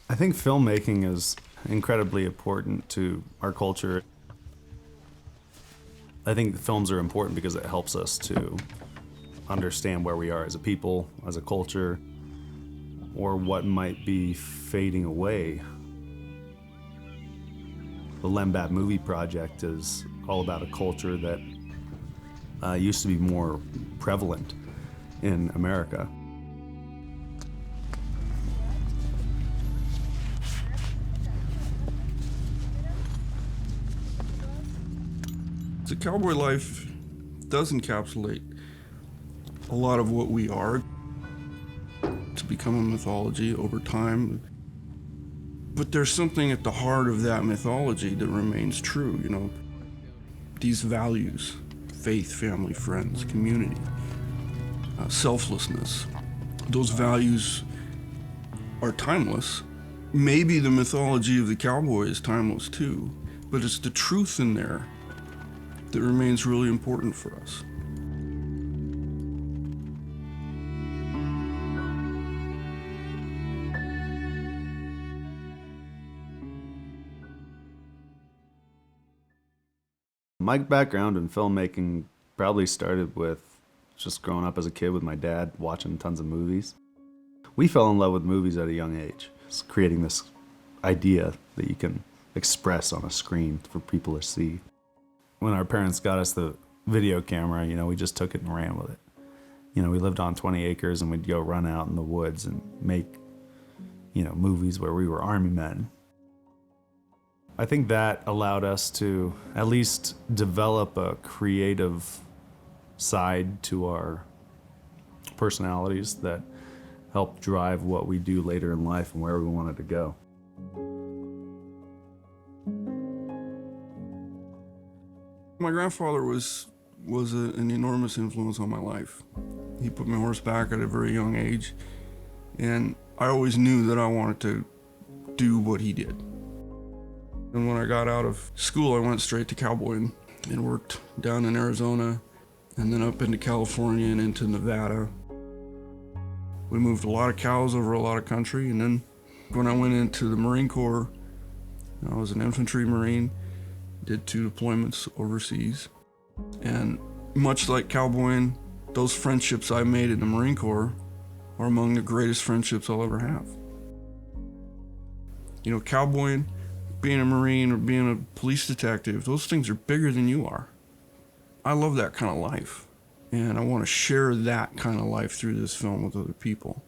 I think filmmaking is incredibly important to our culture. I think films are important because it helps us to understand where we are as a people, as a culture, or what might be fading away. The Lembab Movie Project is all about a culture that used to be more prevalent in America. The cowboy life does encapsulate a lot of what we are. To become a mythology over time. But there's something at the heart of that mythology that remains true, you know. These values, faith, family, friends, community, selflessness, those values are timeless. Maybe the mythology of the cowboy is timeless too, but it's the truth in there that remains really important for us. My background in filmmaking probably started with just growing up as a kid with my dad, watching tons of movies. We fell in love with movies at a young age. It's creating this idea that you can express on a screen for people to see. When our parents got us the video camera, you know, we just took it and ran with it. You know, we lived on 20 acres and we'd go run out in the woods and make, you know, movies where we were army men. I think that allowed us to at least develop a creative side to our personalities that helped drive what we do later in life and where we wanted to go. My grandfather was an enormous influence on my life. He put me horseback at a very young age, and I always knew that I wanted to do what he did. And when I got out of school, I went straight to cowboying and worked down in Arizona and then up into California and into Nevada. We moved a lot of cows over a lot of country, and then when I went into the Marine Corps, I was an infantry Marine, did 2 deployments overseas. And much like cowboying, those friendships I made in the Marine Corps are among the greatest friendships I'll ever have. You know, cowboying, being a Marine or being a police detective, those things are bigger than you are. I love that kind of life, and I want to share that kind of life through this film with other people.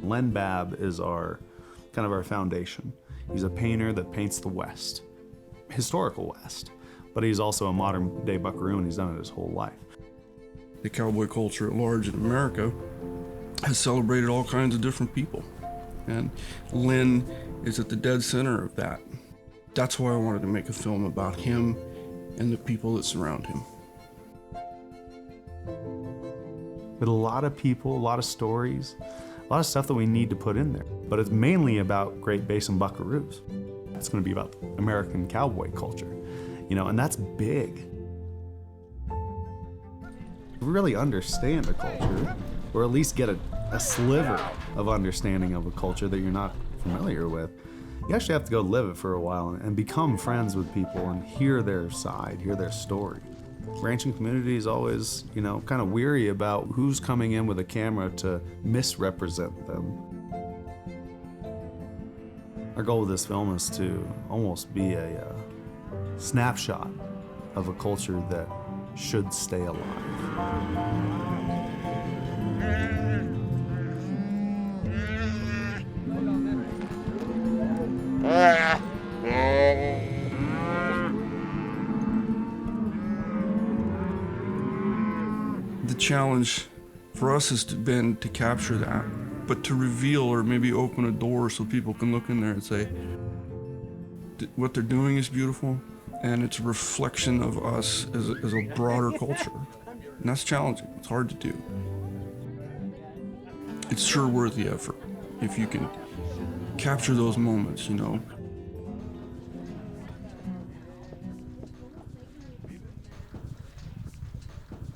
Lembab is our foundation. He's a painter that paints the West, historical West, but he's also a modern day buckaroo and he's done it his whole life. The cowboy culture at large in America has celebrated all kinds of different people, and Lynn is at the dead center of that. That's why I wanted to make a film about him and the people that surround him. With a lot of people, a lot of stories, a lot of stuff that we need to put in there. But it's mainly about Great Basin buckaroos. It's going to be about American cowboy culture, you know, and that's big. Really understand a culture, or at least get a sliver of understanding of a culture that you're not familiar with, you actually have to go live it for a while and become friends with people and hear their side, hear their story. Ranching community is always, you know, kind of weary about who's coming in with a camera to misrepresent them. Our goal with this film is to almost be a snapshot of a culture that should stay alive. challenge for us has been to capture that, but to reveal or maybe open a door so people can look in there and say, what they're doing is beautiful, and it's a reflection of us as a broader culture. And that's challenging. It's hard to do. It's sure worth the effort if you can capture those moments, you know.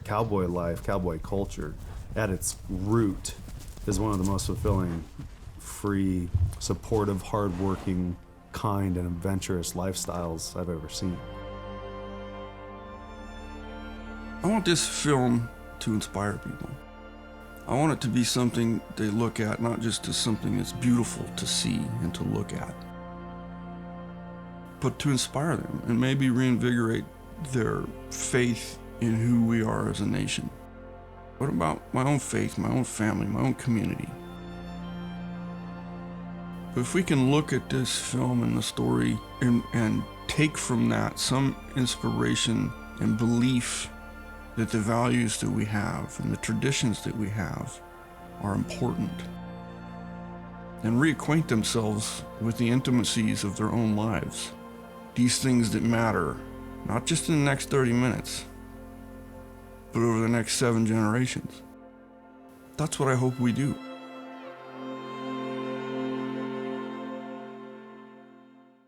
Cowboy life, cowboy culture, at its root, is one of the most fulfilling, free, supportive, hardworking, kind, and adventurous lifestyles I've ever seen. I want this film to inspire people. I want it to be something they look at, not just as something that's beautiful to see and to look at, but to inspire them and maybe reinvigorate their faith in who we are as a nation. What about my own faith, my own family, my own community? But if we can look at this film and the story and take from that some inspiration and belief that the values that we have and the traditions that we have are important, and reacquaint themselves with the intimacies of their own lives, these things that matter, not just in the next 30 minutes, but over the next 7 generations. That's what I hope we do.